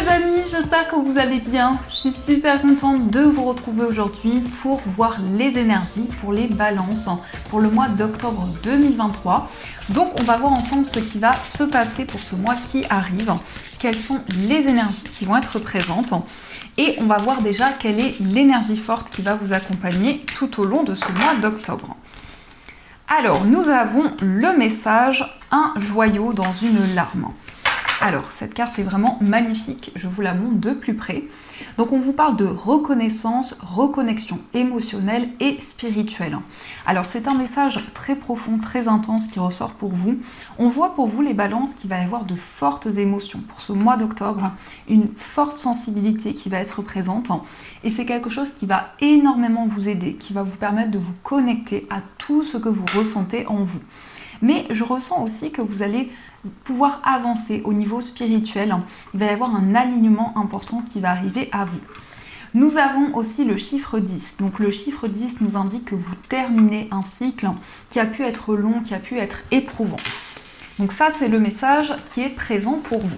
les amis, j'espère que vous allez bien. Je suis super contente de vous retrouver aujourd'hui pour voir les énergies, pour les balances, pour le mois d'octobre 2023. Donc on va voir ensemble ce qui va se passer pour ce mois qui arrive, quelles sont les énergies qui vont être présentes et on va voir déjà quelle est l'énergie forte qui va vous accompagner tout au long de ce mois d'octobre. Alors nous avons le message « Un joyau dans une larme ». Alors, cette carte est vraiment magnifique, je vous la montre de plus près. Donc, on vous parle de reconnaissance, reconnexion émotionnelle et spirituelle. Alors, c'est un message très profond, très intense qui ressort pour vous. On voit pour vous les balances qu'il va y avoir de fortes émotions pour ce mois d'octobre, une forte sensibilité qui va être présente. Et c'est quelque chose qui va énormément vous aider, qui va vous permettre de vous connecter à tout ce que vous ressentez en vous. Mais je ressens aussi que vous allez pouvoir avancer au niveau spirituel. Il va y avoir un alignement important qui va arriver à vous. Nous avons aussi le chiffre 10. Donc le chiffre 10 nous indique que vous terminez un cycle qui a pu être long, qui a pu être éprouvant. Donc ça, c'est le message qui est présent pour vous.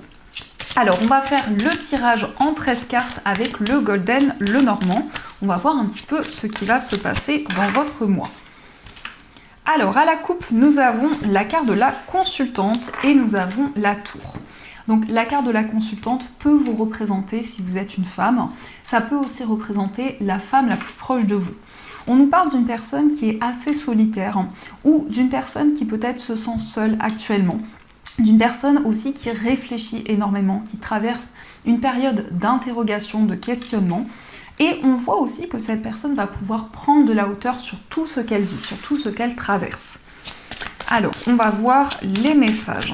Alors, on va faire le tirage en 13 cartes avec le Golden, le Normand. On va voir un petit peu ce qui va se passer dans votre mois. Alors, à la coupe, nous avons la carte de la consultante et nous avons la tour. Donc, la carte de la consultante peut vous représenter si vous êtes une femme. Ça peut aussi représenter la femme la plus proche de vous. On nous parle d'une personne qui est assez solitaire ou d'une personne qui peut-être se sent seule actuellement. D'une personne aussi qui réfléchit énormément, qui traverse une période d'interrogation, de questionnement. Et on voit aussi que cette personne va pouvoir prendre de la hauteur sur tout ce qu'elle vit, sur tout ce qu'elle traverse. Alors, on va voir les messages.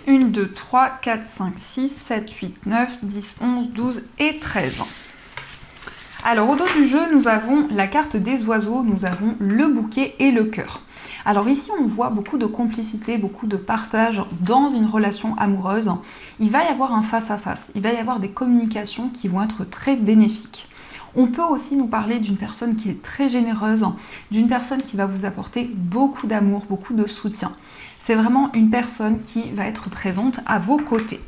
Une, 2, 3, 4, 5, 6, 7, 8, 9, 10, 11, 12 et 13. Alors au dos du jeu, nous avons la carte des oiseaux, nous avons le bouquet et le cœur. Alors ici, on voit beaucoup de complicité, beaucoup de partage dans une relation amoureuse. Il va y avoir un face-à-face, il va y avoir des communications qui vont être très bénéfiques. On peut aussi nous parler d'une personne qui est très généreuse, d'une personne qui va vous apporter beaucoup d'amour, beaucoup de soutien. C'est vraiment une personne qui va être présente à vos côtés.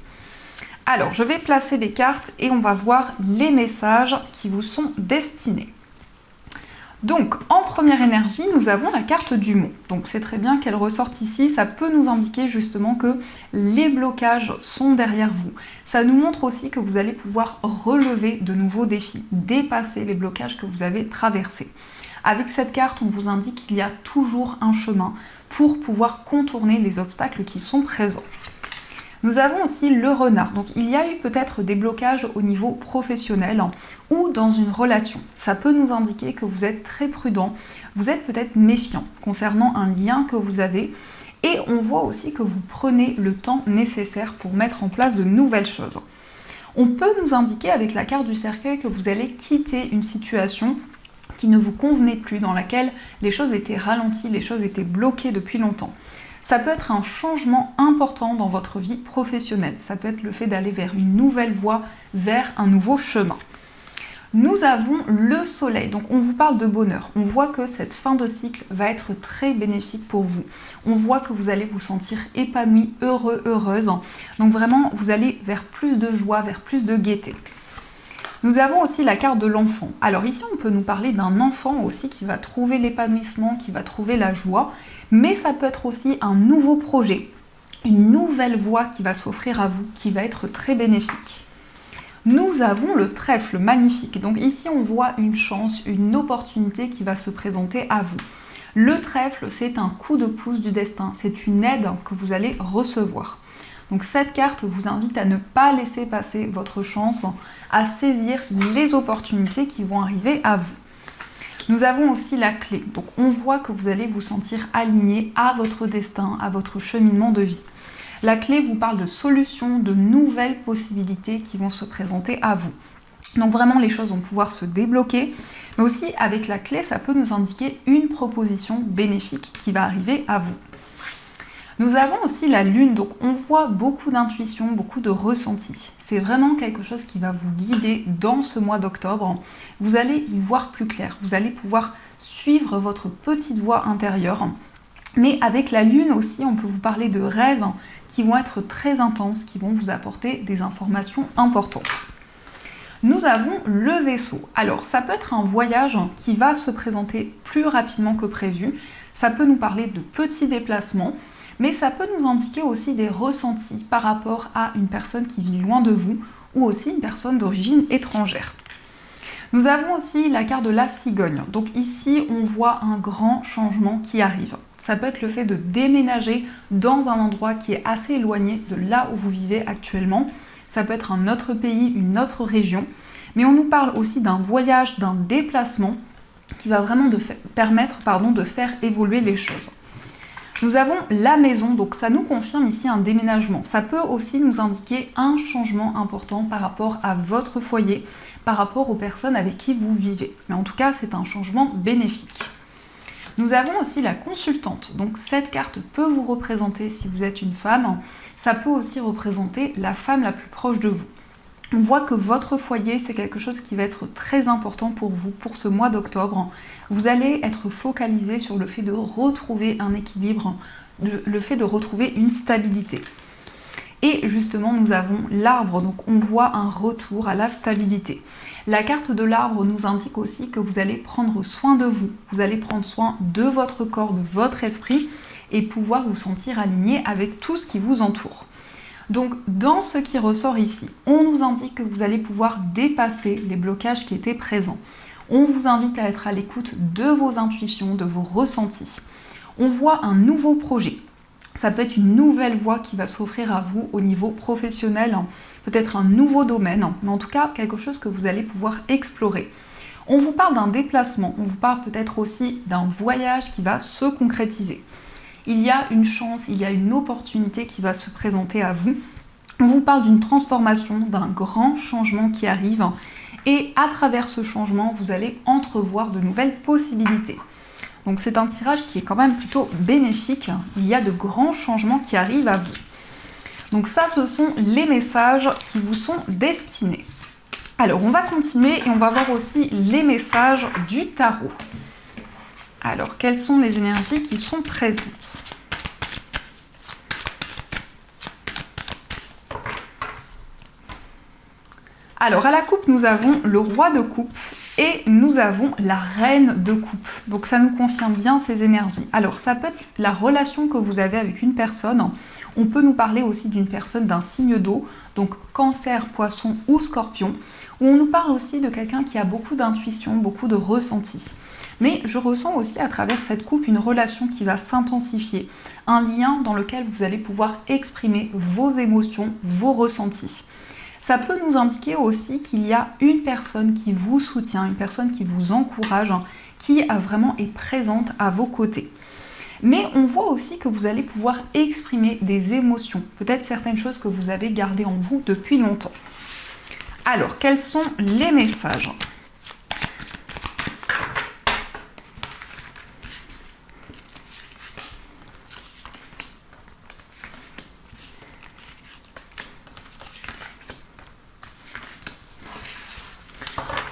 Alors, je vais placer les cartes et on va voir les messages qui vous sont destinés. Donc, en première énergie, nous avons la carte du mont. Donc, c'est très bien qu'elle ressorte ici. Ça peut nous indiquer justement que les blocages sont derrière vous. Ça nous montre aussi que vous allez pouvoir relever de nouveaux défis, dépasser les blocages que vous avez traversés. Avec cette carte, on vous indique qu'il y a toujours un chemin pour pouvoir contourner les obstacles qui sont présents. Nous avons aussi le renard. Donc il y a eu peut-être des blocages au niveau professionnel ou dans une relation. Ça peut nous indiquer que vous êtes très prudent, vous êtes peut-être méfiant concernant un lien que vous avez et on voit aussi que vous prenez le temps nécessaire pour mettre en place de nouvelles choses. On peut nous indiquer avec la carte du cercueil que vous allez quitter une situation qui ne vous convenait plus, dans laquelle les choses étaient ralenties, les choses étaient bloquées depuis longtemps. Ça peut être un changement important dans votre vie professionnelle. Ça peut être le fait d'aller vers une nouvelle voie, vers un nouveau chemin. Nous avons le soleil, donc on vous parle de bonheur. On voit que cette fin de cycle va être très bénéfique pour vous. On voit que vous allez vous sentir épanoui, heureux, heureuse. Donc vraiment, vous allez vers plus de joie, vers plus de gaieté. Nous avons aussi la carte de l'enfant. Alors ici, on peut nous parler d'un enfant aussi qui va trouver l'épanouissement, qui va trouver la joie, mais ça peut être aussi un nouveau projet, une nouvelle voie qui va s'offrir à vous, qui va être très bénéfique. Nous avons le trèfle magnifique. Donc ici, on voit une chance, une opportunité qui va se présenter à vous. Le trèfle, c'est un coup de pouce du destin, c'est une aide que vous allez recevoir. Donc cette carte vous invite à ne pas laisser passer votre chance, à saisir les opportunités qui vont arriver à vous. Nous avons aussi la clé. Donc on voit que vous allez vous sentir aligné à votre destin, à votre cheminement de vie. La clé vous parle de solutions, de nouvelles possibilités qui vont se présenter à vous. Donc vraiment les choses vont pouvoir se débloquer, mais aussi avec la clé ça peut nous indiquer une proposition bénéfique qui va arriver à vous. Nous avons aussi la lune, donc on voit beaucoup d'intuition, beaucoup de ressenti. C'est vraiment quelque chose qui va vous guider dans ce mois d'octobre. Vous allez y voir plus clair, vous allez pouvoir suivre votre petite voix intérieure. Mais avec la lune aussi, on peut vous parler de rêves qui vont être très intenses, qui vont vous apporter des informations importantes. Nous avons le Vaisseau. Alors, ça peut être un voyage qui va se présenter plus rapidement que prévu. Ça peut nous parler de petits déplacements, mais ça peut nous indiquer aussi des ressentis par rapport à une personne qui vit loin de vous ou aussi une personne d'origine étrangère. Nous avons aussi la carte de la cigogne. Donc ici, on voit un grand changement qui arrive. Ça peut être le fait de déménager dans un endroit qui est assez éloigné de là où vous vivez actuellement. Ça peut être un autre pays, une autre région. Mais on nous parle aussi d'un voyage, d'un déplacement qui va vraiment permettre de faire évoluer les choses. Nous avons la maison, donc ça nous confirme ici un déménagement. Ça peut aussi nous indiquer un changement important par rapport à votre foyer, par rapport aux personnes avec qui vous vivez. Mais en tout cas, c'est un changement bénéfique. Nous avons aussi la consultante. Donc cette carte peut vous représenter si vous êtes une femme. Ça peut aussi représenter la femme la plus proche de vous. On voit que votre foyer, c'est quelque chose qui va être très important pour vous, pour ce mois d'octobre. Vous allez être focalisé sur le fait de retrouver un équilibre, le fait de retrouver une stabilité. Et justement, nous avons l'arbre, donc on voit un retour à la stabilité. La carte de l'arbre nous indique aussi que vous allez prendre soin de vous, vous allez prendre soin de votre corps, de votre esprit et pouvoir vous sentir aligné avec tout ce qui vous entoure. Donc dans ce qui ressort ici, on nous indique que vous allez pouvoir dépasser les blocages qui étaient présents. On vous invite à être à l'écoute de vos intuitions, de vos ressentis. On voit un nouveau projet. Ça peut être une nouvelle voie qui va s'offrir à vous au niveau professionnel, peut-être un nouveau domaine, mais en tout cas quelque chose que vous allez pouvoir explorer. On vous parle d'un déplacement, on vous parle peut-être aussi d'un voyage qui va se concrétiser. Il y a une chance, il y a une opportunité qui va se présenter à vous. On vous parle d'une transformation, d'un grand changement qui arrive et à travers ce changement, vous allez entrevoir de nouvelles possibilités. Donc c'est un tirage qui est quand même plutôt bénéfique. Il y a de grands changements qui arrivent à vous. Donc ça, ce sont les messages qui vous sont destinés. Alors on va continuer et on va voir aussi les messages du tarot. Alors, quelles sont les énergies qui sont présentes ? Alors, à la coupe, nous avons le roi de coupe et nous avons la reine de coupe. Donc, ça nous confirme bien ces énergies. Alors, ça peut être la relation que vous avez avec une personne. On peut nous parler aussi d'une personne d'un signe d'eau, donc cancer, poisson ou scorpion. Ou on nous parle aussi de quelqu'un qui a beaucoup d'intuition, beaucoup de ressenti. Mais je ressens aussi à travers cette coupe une relation qui va s'intensifier, un lien dans lequel vous allez pouvoir exprimer vos émotions, vos ressentis. Ça peut nous indiquer aussi qu'il y a une personne qui vous soutient, une personne qui vous encourage, qui vraiment est présente à vos côtés. Mais on voit aussi que vous allez pouvoir exprimer des émotions, peut-être certaines choses que vous avez gardées en vous depuis longtemps. Alors, quels sont les messages ?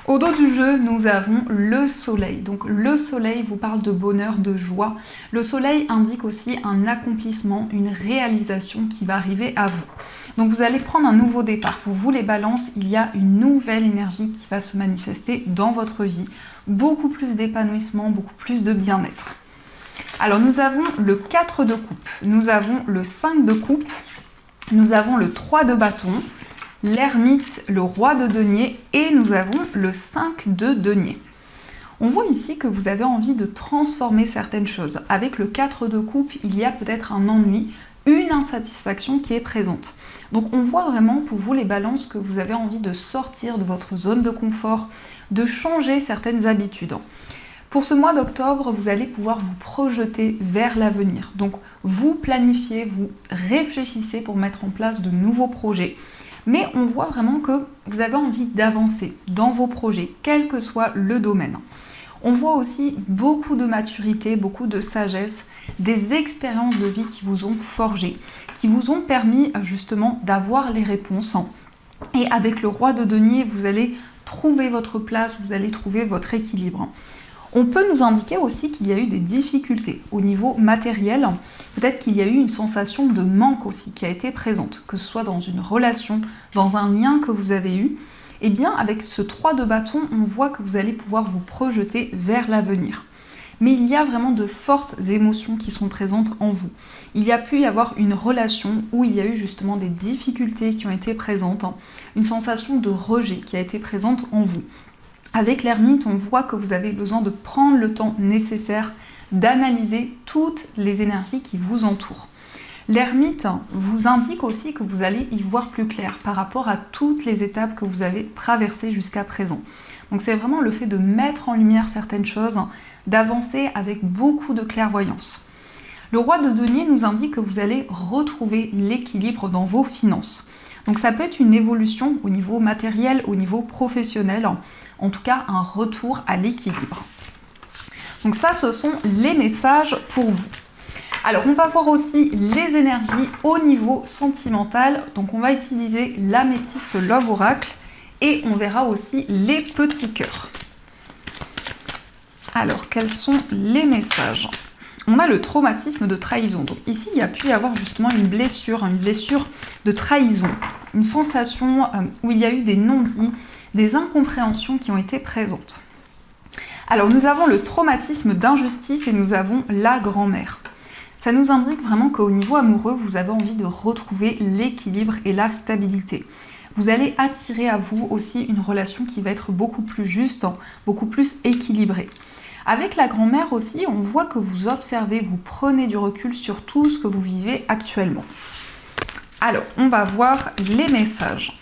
Au dos du jeu, nous avons le soleil. Donc le soleil vous parle de bonheur, de joie. Le soleil indique aussi un accomplissement, une réalisation qui va arriver à vous. Donc vous allez prendre un nouveau départ. Pour vous les balances, il y a une nouvelle énergie qui va se manifester dans votre vie. Beaucoup plus d'épanouissement, beaucoup plus de bien-être. Alors nous avons le 4 de coupe, nous avons le 5 de coupe, nous avons le 3 de bâton, l'ermite, le roi de denier et nous avons le 5 de denier. On voit ici que vous avez envie de transformer certaines choses. Avec le 4 de coupe, il y a peut-être un ennui, une insatisfaction qui est présente. Donc on voit vraiment pour vous les balances que vous avez envie de sortir de votre zone de confort, de changer certaines habitudes. Pour ce mois d'octobre, vous allez pouvoir vous projeter vers l'avenir. Donc vous planifiez, vous réfléchissez pour mettre en place de nouveaux projets. Mais on voit vraiment que vous avez envie d'avancer dans vos projets, quel que soit le domaine. On voit aussi beaucoup de maturité, beaucoup de sagesse, des expériences de vie qui vous ont forgé, qui vous ont permis justement d'avoir les réponses. Et avec le roi de denier, vous allez trouver votre place, vous allez trouver votre équilibre. On peut nous indiquer aussi qu'il y a eu des difficultés au niveau matériel. Peut-être qu'il y a eu une sensation de manque aussi qui a été présente, que ce soit dans une relation, dans un lien que vous avez eu. Eh bien, avec ce 3 de bâton, on voit que vous allez pouvoir vous projeter vers l'avenir. Mais il y a vraiment de fortes émotions qui sont présentes en vous. Il y a pu y avoir une relation où il y a eu justement des difficultés qui ont été présentes, une sensation de rejet qui a été présente en vous. Avec l'ermite, on voit que vous avez besoin de prendre le temps nécessaire d'analyser toutes les énergies qui vous entourent. L'ermite vous indique aussi que vous allez y voir plus clair par rapport à toutes les étapes que vous avez traversées jusqu'à présent. Donc c'est vraiment le fait de mettre en lumière certaines choses, d'avancer avec beaucoup de clairvoyance. Le roi de denier nous indique que vous allez retrouver l'équilibre dans vos finances. Donc ça peut être une évolution au niveau matériel, au niveau professionnel, en tout cas un retour à l'équilibre. Donc ça, ce sont les messages pour vous. Alors, on va voir aussi les énergies au niveau sentimental. Donc, on va utiliser l'améthyste Love Oracle et on verra aussi les petits cœurs. Alors, quels sont les messages ? On a le traumatisme de trahison. Donc ici, il y a pu y avoir justement une blessure de trahison, une sensation où il y a eu des non-dits, des incompréhensions qui ont été présentes. Alors, nous avons le traumatisme d'injustice et nous avons la grand-mère. Ça nous indique vraiment qu'au niveau amoureux, vous avez envie de retrouver l'équilibre et la stabilité. Vous allez attirer à vous aussi une relation qui va être beaucoup plus juste, beaucoup plus équilibrée. Avec la grand-mère aussi, on voit que vous observez, vous prenez du recul sur tout ce que vous vivez actuellement. Alors, on va voir les messages.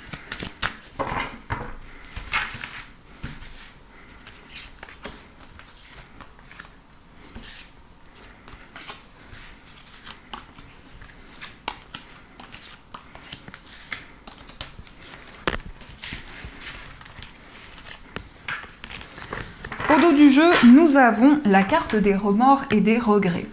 Au dos du jeu, nous avons la carte des remords et des regrets.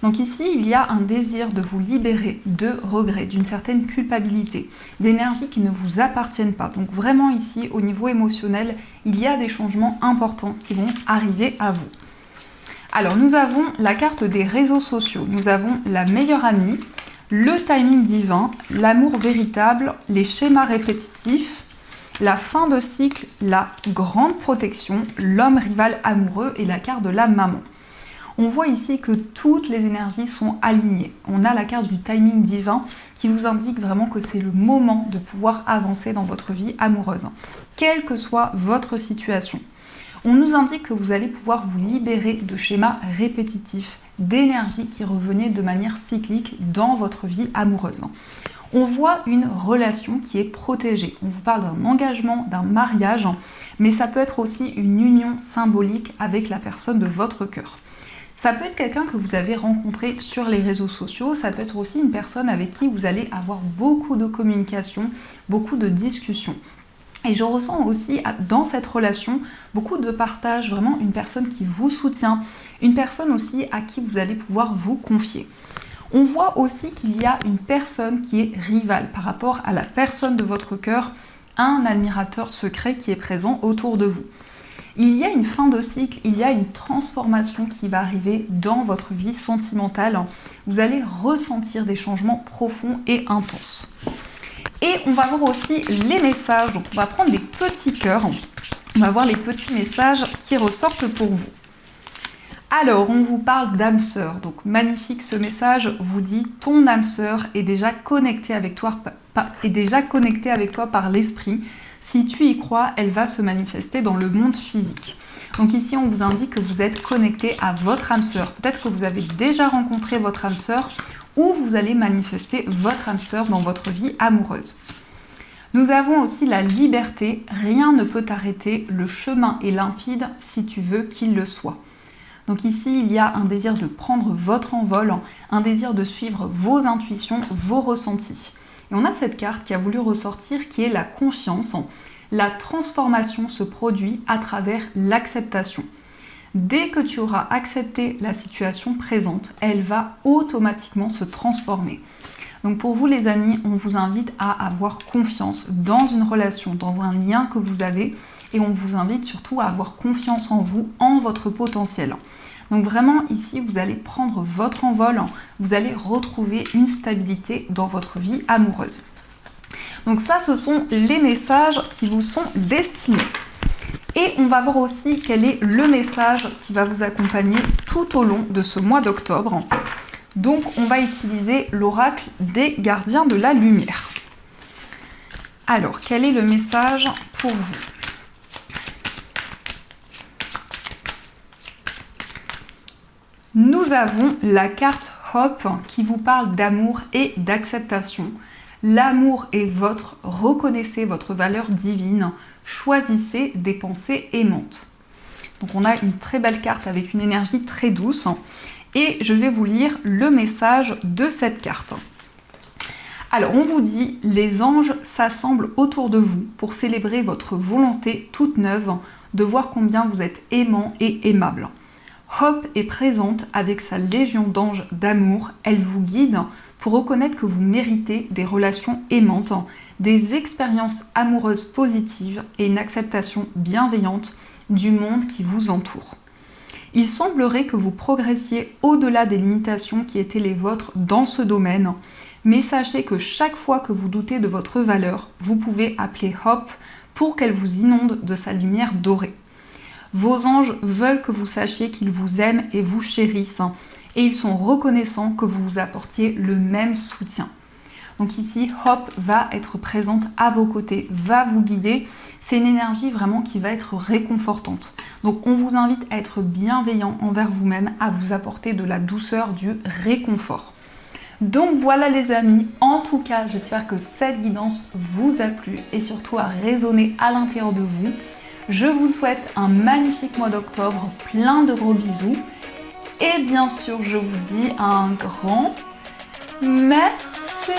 Donc ici, il y a un désir de vous libérer de regrets, d'une certaine culpabilité, d'énergies qui ne vous appartiennent pas. Donc vraiment ici, au niveau émotionnel, il y a des changements importants qui vont arriver à vous. Alors nous avons la carte des réseaux sociaux, nous avons la meilleure amie, le timing divin, l'amour véritable, les schémas répétitifs, la fin de cycle, la grande protection, l'homme rival amoureux et la carte de la maman. On voit ici que toutes les énergies sont alignées. On a la carte du timing divin qui vous indique vraiment que c'est le moment de pouvoir avancer dans votre vie amoureuse, quelle que soit votre situation. On nous indique que vous allez pouvoir vous libérer de schémas répétitifs, d'énergie qui revenaient de manière cyclique dans votre vie amoureuse. On voit une relation qui est protégée. On vous parle d'un engagement, d'un mariage, mais ça peut être aussi une union symbolique avec la personne de votre cœur. Ça peut être quelqu'un que vous avez rencontré sur les réseaux sociaux, ça peut être aussi une personne avec qui vous allez avoir beaucoup de communication, beaucoup de discussions. Et je ressens aussi dans cette relation beaucoup de partage, vraiment une personne qui vous soutient, une personne aussi à qui vous allez pouvoir vous confier. On voit aussi qu'il y a une personne qui est rivale par rapport à la personne de votre cœur, un admirateur secret qui est présent autour de vous. Il y a une fin de cycle, il y a une transformation qui va arriver dans votre vie sentimentale. Vous allez ressentir des changements profonds et intenses. Et on va voir aussi les messages. Donc on va prendre des petits cœurs. On va voir les petits messages qui ressortent pour vous. Alors, on vous parle d'âme sœur. Donc magnifique, ce message vous dit ton âme sœur est déjà connectée avec toi par l'esprit. Si tu y crois, elle va se manifester dans le monde physique. Donc ici, on vous indique que vous êtes connecté à votre âme sœur. Peut-être que vous avez déjà rencontré votre âme sœur ou vous allez manifester votre âme sœur dans votre vie amoureuse. Nous avons aussi la liberté. Rien ne peut t'arrêter. Le chemin est limpide si tu veux qu'il le soit. Donc ici, il y a un désir de prendre votre envol, un désir de suivre vos intuitions, vos ressentis. Et on a cette carte qui a voulu ressortir qui est la confiance. La transformation se produit à travers l'acceptation. Dès que tu auras accepté la situation présente, elle va automatiquement se transformer. Donc pour vous les amis, on vous invite à avoir confiance dans une relation, dans un lien que vous avez, et on vous invite surtout à avoir confiance en vous, en votre potentiel. Donc vraiment ici, vous allez prendre votre envol, vous allez retrouver une stabilité dans votre vie amoureuse. Donc ça, ce sont les messages qui vous sont destinés. Et on va voir aussi quel est le message qui va vous accompagner tout au long de ce mois d'octobre. Donc on va utiliser l'oracle des gardiens de la lumière. Alors, quel est le message pour vous ? Nous avons la carte Hope qui vous parle d'amour et d'acceptation. L'amour est votre, reconnaissez votre valeur divine, choisissez des pensées aimantes. Donc on a une très belle carte avec une énergie très douce et je vais vous lire le message de cette carte. Alors on vous dit, les anges s'assemblent autour de vous pour célébrer votre volonté toute neuve de voir combien vous êtes aimant et aimable. Hope est présente avec sa légion d'anges d'amour, elle vous guide pour reconnaître que vous méritez des relations aimantes, des expériences amoureuses positives et une acceptation bienveillante du monde qui vous entoure. Il semblerait que vous progressiez au-delà des limitations qui étaient les vôtres dans ce domaine, mais sachez que chaque fois que vous doutez de votre valeur, vous pouvez appeler Hope pour qu'elle vous inonde de sa lumière dorée. Vos anges veulent que vous sachiez qu'ils vous aiment et vous chérissent, et ils sont reconnaissants que vous vous apportiez le même soutien. Donc ici, Hope va être présente à vos côtés, va vous guider. C'est une énergie vraiment qui va être réconfortante. Donc on vous invite à être bienveillant envers vous-même, à vous apporter de la douceur, du réconfort. Donc voilà les amis, en tout cas, j'espère que cette guidance vous a plu et surtout a résonné à l'intérieur de vous. Je vous souhaite un magnifique mois d'octobre, plein de gros bisous. Et bien sûr, je vous dis un grand merci.